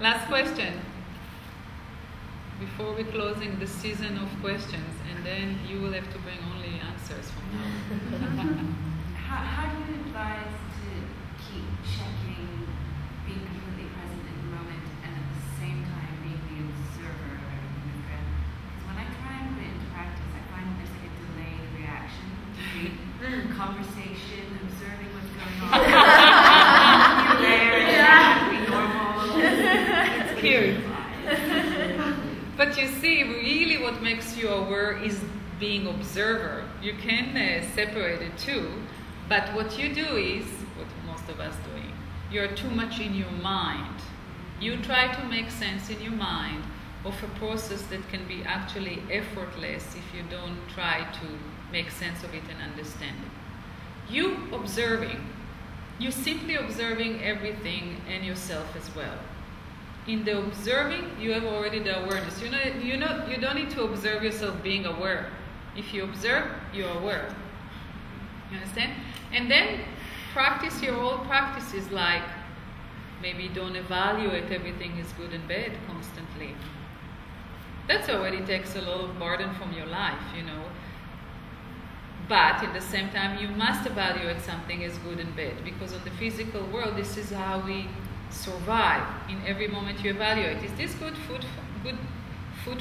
Last question. Before we're closing the season of questions, and then you will have to bring only answers from now. How do you advise to keep checking, being completely present in the moment, and at the same time being the observer of everything that's good? Because when I try and put it into practice, I find there's like a delayed reaction to the conversation, observing what's going on. You're there, exactly normal. It's Cute. But you see, really what makes you aware is being observer. You can separate it too, but what you do is, what most of us doing, you're too much in your mind. You try to make sense in your mind of a process that can be actually effortless if you don't try to make sense of it and understand it. You observing, you simply observing everything and yourself as well. In the observing, you have already the awareness. You don't need to observe yourself being aware. If you observe, you're aware. You understand? And then practice your old practices, like maybe don't evaluate everything as good and bad constantly. That already takes a lot of burden from your life, you know. But at the same time, you must evaluate something as good and bad, because on the physical world, this is how we survive. In every moment you evaluate, is this good food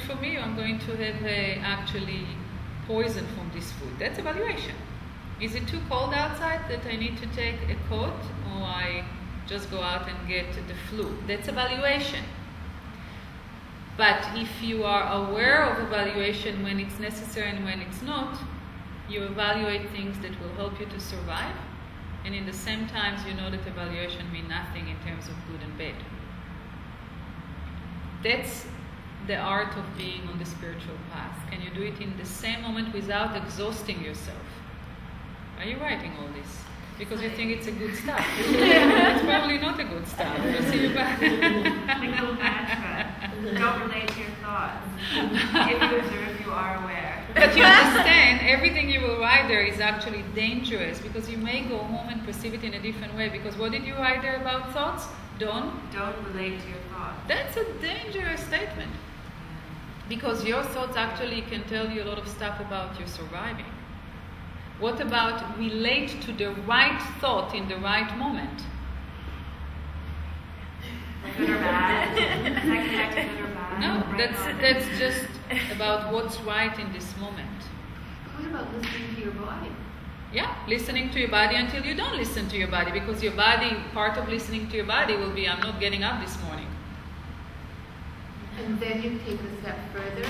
for me, or I'm going to have actually poison from this food? That's evaluation. Is it too cold outside that I need to take a coat, or I just go out and get the flu? That's evaluation. But if you are aware of evaluation when it's necessary and when it's not, you evaluate things that will help you to survive. And in the same times, you know that evaluation means nothing in terms of good and bad. That's the art of being on the spiritual path. Can you do it in the same moment without exhausting yourself? Are you writing all this? Because you think it's a good stuff. It's probably not a good stuff. You'll see you back. Like a mantra. Don't relate to your thoughts. If you observe, you are aware. But you understand, everything you will write there is actually dangerous, because you may go home and perceive it in a different way. Because what did you write there about thoughts? Don't relate to your thoughts. That's a dangerous statement. Because your thoughts actually can tell you a lot of stuff about your surviving. What about relate to the right thought in the right moment? Good or bad? Is that connected to good or bad? No, that's just about what's right in this moment. What about listening to your body? Yeah, listening to your body until you don't listen to your body, because your body, part of listening to your body will be, I'm not getting up this morning. And then you take a step further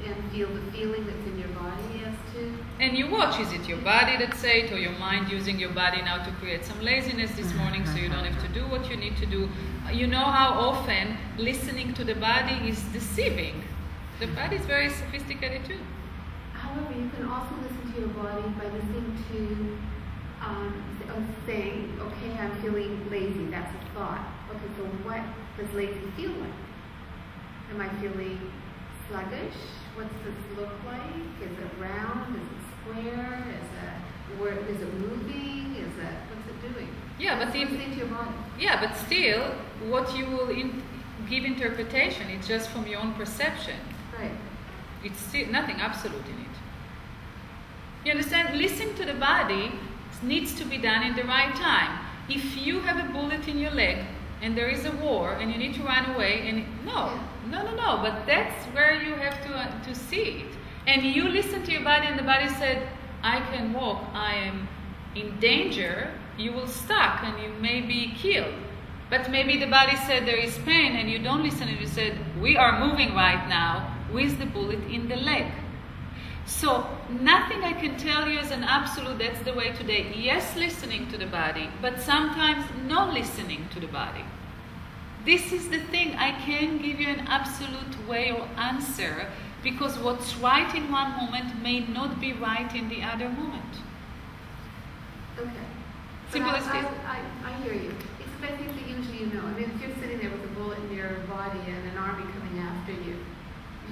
and feel the feeling that's in your body as to... And you watch, is it your body that says it, or your mind using your body now to create some laziness this morning so you don't have to do what you need to do? You know how often listening to the body is deceiving. The body is very sophisticated too. However, you can also listen to your body by listening to saying, okay, I'm feeling lazy, that's a thought. Okay, so what does lazy feel like? Am I feeling sluggish? What's this look like? Is it round? Is it square? Is it moving? What's it doing? Yeah, but listening to your body. Yeah, but still, what you will give interpretation, it's just from your own perception. Right. It's still nothing absolute in it. You understand? Listening to the body needs to be done in the right time. If you have a bullet in your leg and there is a war and you need to run away, and no, but that's where you have to see it. And you listen to your body and the body said, I can walk, I am in danger, you will stuck and you may be killed. But maybe the body said there is pain and you don't listen and you said, we are moving right now with the bullet in the leg. So nothing I can tell you is an absolute, that's the way today. Yes, listening to the body, but sometimes no listening to the body. This is the thing, I can't give you an absolute way or answer, because what's right in one moment may not be right in the other moment. Okay. Simple as this. I hear you. It's the best thing that usually you know. I mean, if you're sitting there with a bullet in your body and an army coming after you,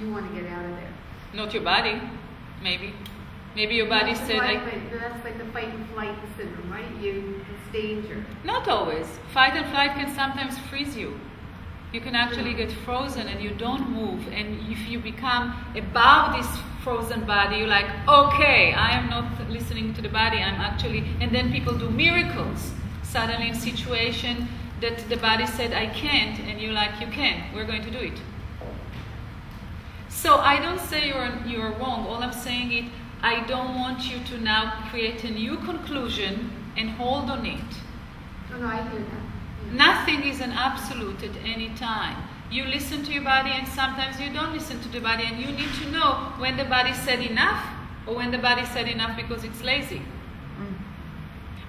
you want to get out of there. Not your body, maybe. Maybe your body said... That's like the fight and flight syndrome, right? It's danger. Not always. Fight and flight can sometimes freeze you. You can actually get frozen and you don't move. And if you become above this frozen body, you're like, okay, I am not listening to the body, I'm actually, and then people do miracles. Suddenly in situation that the body said, I can't, and you're like, you can, we're going to do it. So I don't say you're wrong. All I'm saying is, I don't want you to now create a new conclusion and hold on it. Oh, no, I hear that. Nothing is an absolute at any time. You listen to your body and sometimes you don't listen to the body, and you need to know when the body said enough or when the body said enough because it's lazy.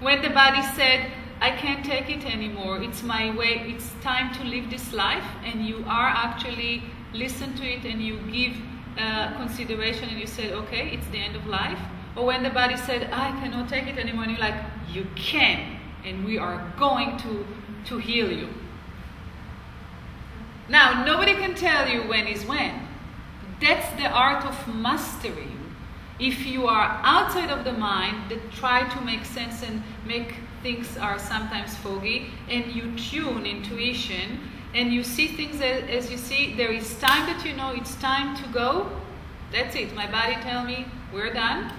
When the body said, I can't take it anymore, it's my way, it's time to live this life, and you are actually listen to it and you give consideration and you said, okay, it's the end of life. Or when the body said, I cannot take it anymore, and you're like, you can, and we are going to heal you. Now, nobody can tell you when is when. That's the art of mastering. If you are outside of the mind that try to make sense and make things are sometimes foggy, and you tune intuition, and you see things as you see, there is time that you know it's time to go. That's it. My body tell me, we're done.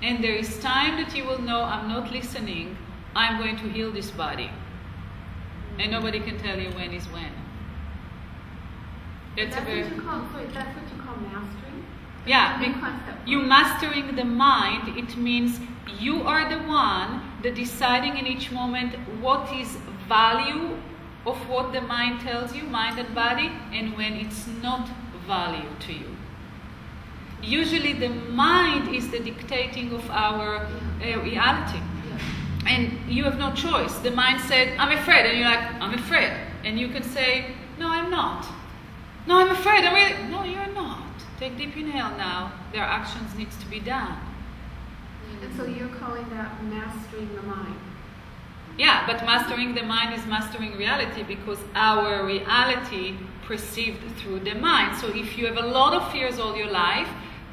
And there is time that you will know, I'm not listening, I'm going to heal this body. And nobody can tell you when is when. That's what you call mastering? Yeah, you mastering the mind, it means you are the one that deciding in each moment what is value of what the mind tells you, mind and body, and when it's not value to you. Usually the mind is the dictating of our reality. And you have no choice. The mind said, I'm afraid. And you're like, I'm afraid. And you can say, no, I'm not. No, I'm afraid. No, you're not. Take deep inhale now. There are actions needs to be done. And so you're calling that mastering the mind. Yeah, but mastering the mind is mastering reality, because our reality perceived through the mind. So if you have a lot of fears all your life,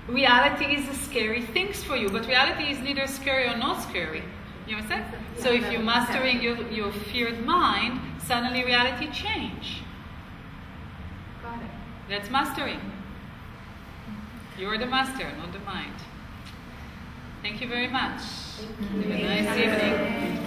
reality is a scary things for you. But reality is neither scary or not scary. You understand? Yeah, so if you're mastering your feared mind, suddenly reality change. Got it. That's mastering. You're the master, not the mind. Thank you very much. Thank you. Have a nice evening.